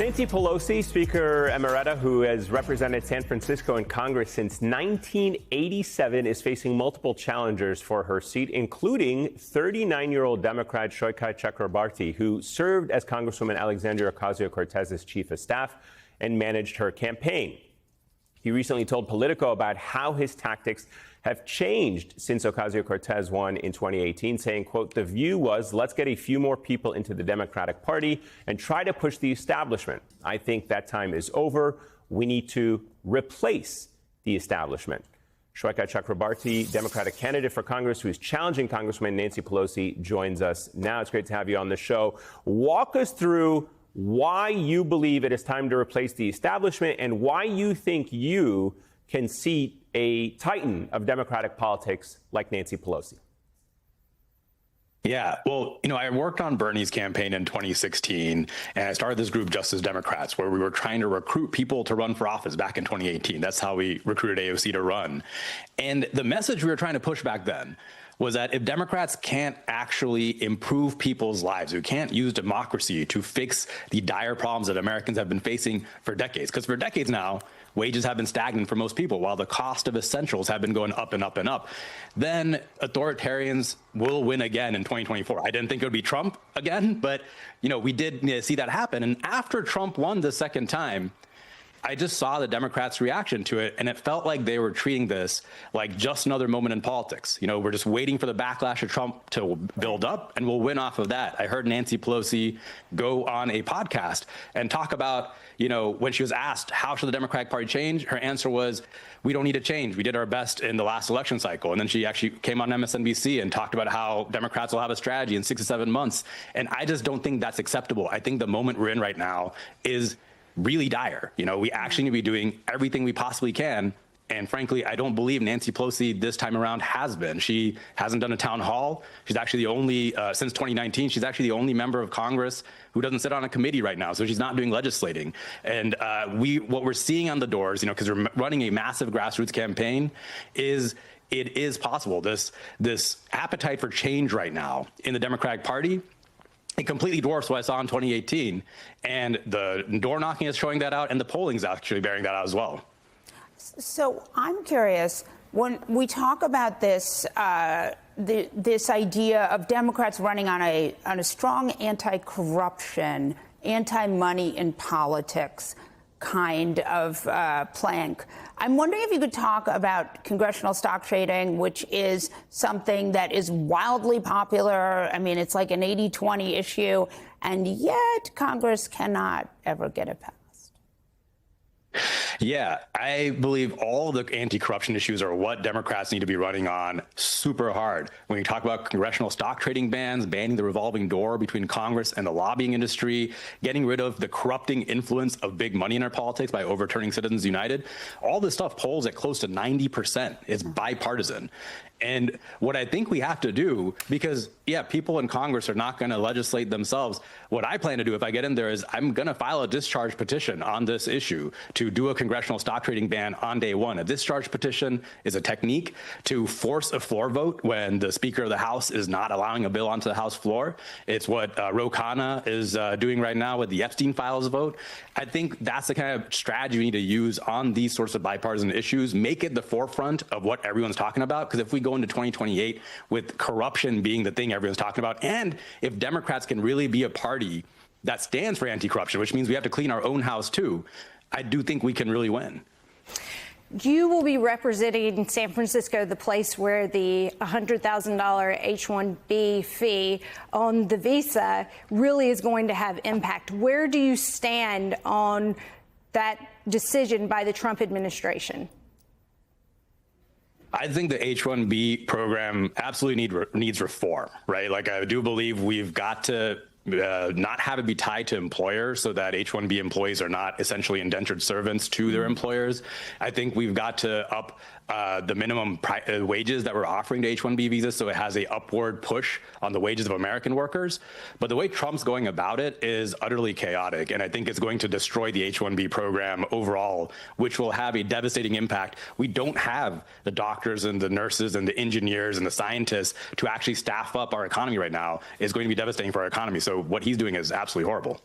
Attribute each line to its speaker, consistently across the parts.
Speaker 1: Nancy Pelosi, Speaker Emerita, who has represented San Francisco in Congress since 1987, is facing multiple challengers for her seat, including 39-year-old Democrat Shoykai Chakrabarti, who served as Congresswoman Alexandria Ocasio-Cortez's chief of staff and managed her campaign. He recently told Politico about how his tactics have changed since Ocasio-Cortez won in 2018, saying, quote, "The view was, let's get a few more people into the Democratic Party and try to push the establishment. I think that time is over. We need to replace the establishment." Shoykai Chakrabarti, Democratic candidate for Congress, who is challenging Congresswoman Nancy Pelosi, joins us now. It's great to have you on the show. Walk us through why you believe it is time to replace the establishment and why you think you can seat a titan of Democratic politics like Nancy Pelosi.
Speaker 2: Yeah, well, I worked on Bernie's campaign in 2016, and I started this group, Justice Democrats, where we were trying to recruit people to run for office back in 2018. That's how we recruited AOC to run. And the message we were trying to push back then was that if Democrats can't actually improve people's lives, we can't use democracy to fix the dire problems that Americans have been facing for decades, because for decades now, wages have been stagnant for most people, while the cost of essentials have been going up and up and up, then authoritarians will win again in 2024. I didn't think it would be Trump again, but we did see that happen. And after Trump won the second time, I just saw the Democrats' reaction to it, and it felt like they were treating this like just another moment in politics. We're just waiting for the backlash of Trump to build up, and we'll win off of that. I heard Nancy Pelosi go on a podcast and talk about, when she was asked, how should the Democratic Party change? Her answer was, we don't need to change. We did our best in the last election cycle. And then she actually came on MSNBC and talked about how Democrats will have a strategy in 6 to 7 months. And I just don't think that's acceptable. I think the moment we're in right now is really dire. We actually need to be doing everything we possibly can. And frankly, I don't believe Nancy Pelosi this time around has been. She hasn't done a town hall. She's actually the only, since 2019, she's actually the only member of Congress who doesn't sit on a committee right now. So she's not doing legislating. And what we're seeing on the doors, because we're running a massive grassroots campaign, is it is possible. This appetite for change right now in the Democratic Party, it completely dwarfs what I saw in 2018. And the door knocking is showing that out, and the polling is actually bearing that out as well.
Speaker 3: So I'm curious, when we talk about this, this idea of Democrats running on a strong anti-corruption, anti-money in politics kind of plank, I'm wondering if you could talk about congressional stock trading, which is something that is wildly popular. I mean, it's like an 80-20 issue, and yet Congress cannot ever get it passed.
Speaker 2: Yeah, I believe all the anti-corruption issues are what Democrats need to be running on super hard. When you talk about congressional stock trading bans, banning the revolving door between Congress and the lobbying industry, getting rid of the corrupting influence of big money in our politics by overturning Citizens United, all this stuff polls at close to 90%. It's bipartisan. And what I think we have to do, because, people in Congress are not going to legislate themselves. What I plan to do if I get in there is I'm going to file a discharge petition on this issue to do a congressional stock trading ban on day one. A discharge petition is a technique to force a floor vote when the Speaker of the House is not allowing a bill onto the House floor. It's what Ro Khanna is doing right now with the Epstein files vote. I think that's the kind of strategy we need to use on these sorts of bipartisan issues. Make it the forefront of what everyone's talking about, because if we go into 2028 with corruption being the thing everyone's talking about, and if Democrats can really be a party that stands for anti-corruption, which means we have to clean our own house too, I do think we can really win.
Speaker 4: You will be representing San Francisco, the place where the $100,000 H-1B fee on the visa really is going to have impact. Where do you stand on that decision by the Trump administration?
Speaker 2: I think the H-1B program absolutely needs reform, right? Like, I do believe we've got to not have it be tied to employers so that H-1B employees are not essentially indentured servants to their employers. I think we've got to up the minimum wages that we're offering to H-1B visas so it has a upward push on the wages of American workers. But the way Trump's going about it is utterly chaotic, and I think it's going to destroy the H-1B program overall, which will have a devastating impact. We don't have the doctors and the nurses and the engineers and the scientists to actually staff up our economy right now. Is going to be devastating for our economy. So what he's doing is absolutely horrible.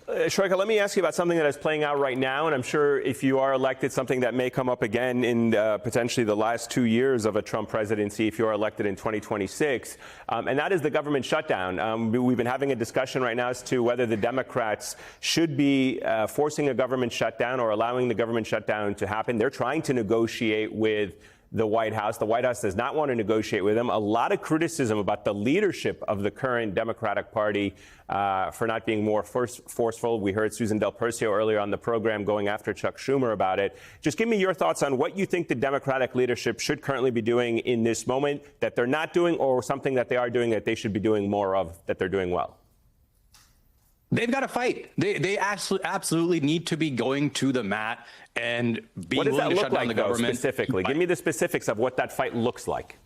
Speaker 1: Shoika, let me ask you about something that is playing out right now, and I'm sure if you are elected, something that may come up again in potentially the last 2 years of a Trump presidency if you are elected in 2026, and that is the government shutdown. We've been having a discussion right now as to whether the Democrats should be forcing a government shutdown or allowing the government shutdown to happen. They're trying to negotiate with the White House. The White House does not want to negotiate with them. A lot of criticism about the leadership of the current Democratic Party for not being more forceful. We heard Susan Del Percio earlier on the program going after Chuck Schumer about it. Just give me your thoughts on what you think the Democratic leadership should currently be doing in this moment that they're not doing, or something that they are doing that they should be doing more of that they're doing well.
Speaker 2: They've got to fight. They absolutely need to be going to the mat and being willing to shut down the government.
Speaker 1: Specifically, give me the specifics of what that fight looks like.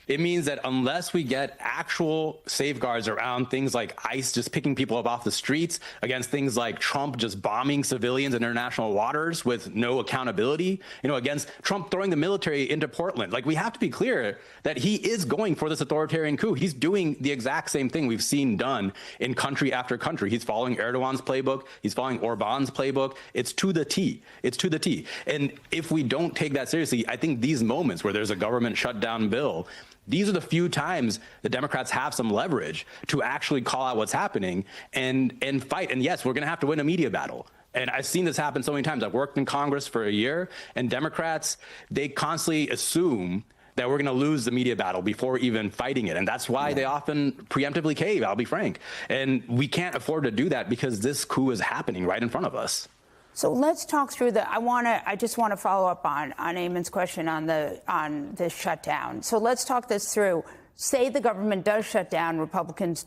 Speaker 2: It means that unless we get actual safeguards around things like ICE just picking people up off the streets, against things like Trump just bombing civilians in international waters with no accountability, against Trump throwing the military into Portland, like, we have to be clear that he is going for this authoritarian coup. He's doing the exact same thing we've seen done in country after country. He's following Erdogan's playbook. He's following Orban's playbook. It's to the T. It's to the T. And if we don't take that seriously, I think these moments where there's a government shutdown bill, these are the few times the Democrats have some leverage to actually call out what's happening and fight. And yes, we're going to have to win a media battle. And I've seen this happen so many times. I've worked in Congress for a year, and Democrats, they constantly assume that we're going to lose the media battle before even fighting it. And that's why they often preemptively cave, I'll be frank. And we can't afford to do that because this coup is happening right in front of us.
Speaker 3: So let's talk through I just want to follow up on Eamon's question on the shutdown. So let's talk this through. Say the government does shut down. Republicans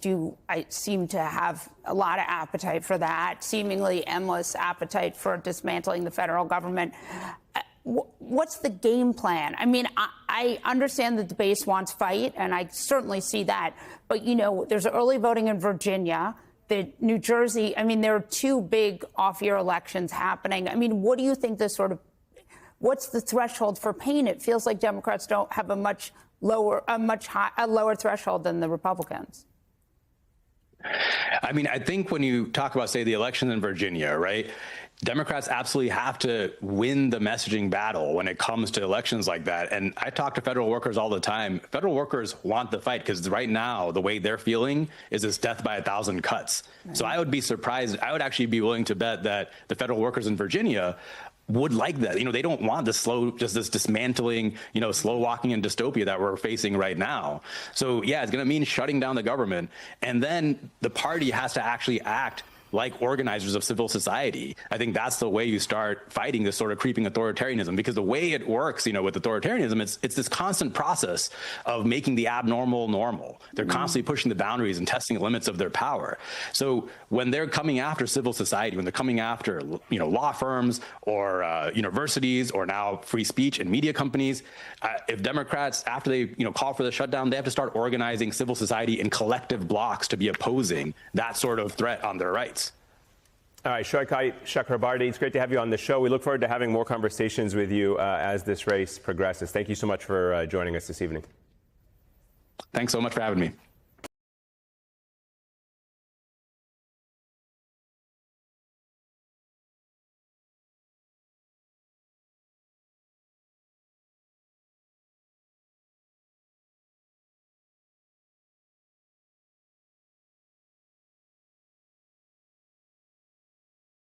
Speaker 3: seem to have a lot of appetite for that, seemingly endless appetite for dismantling the federal government. What's the game plan? I mean, I understand that the base wants fight, and I certainly see that. But, there's early voting in Virginia. The New Jersey, there are two big off-year elections happening. What do you think what's the threshold for pain? It feels like Democrats don't have a lower threshold than the Republicans.
Speaker 2: I think when you talk about, say, the election in Virginia, right? Democrats absolutely have to win the messaging battle when it comes to elections like that. And I talk to federal workers all the time. Federal workers want the fight because right now the way they're feeling is this death by 1,000 cuts. Right. So I would be surprised. I would actually be willing to bet that the federal workers in Virginia would like that. They don't want this this dismantling, slow walking and dystopia that we're facing right now. So yeah, it's going to mean shutting down the government. And then the party has to actually act like organizers of civil society. I think that's the way you start fighting this sort of creeping authoritarianism, because the way it works, with authoritarianism, it's this constant process of making the abnormal normal. They're constantly pushing the boundaries and testing the limits of their power. So when they're coming after civil society, when they're coming after, law firms or universities or now free speech and media companies, if Democrats, after they, call for the shutdown, they have to start organizing civil society in collective blocks to be opposing that sort of threat on their rights.
Speaker 1: All right, Shoikai Chakrabarti, it's great to have you on the show. We look forward to having more conversations with you as this race progresses. Thank you so much for joining us this evening.
Speaker 2: Thanks so much for having me.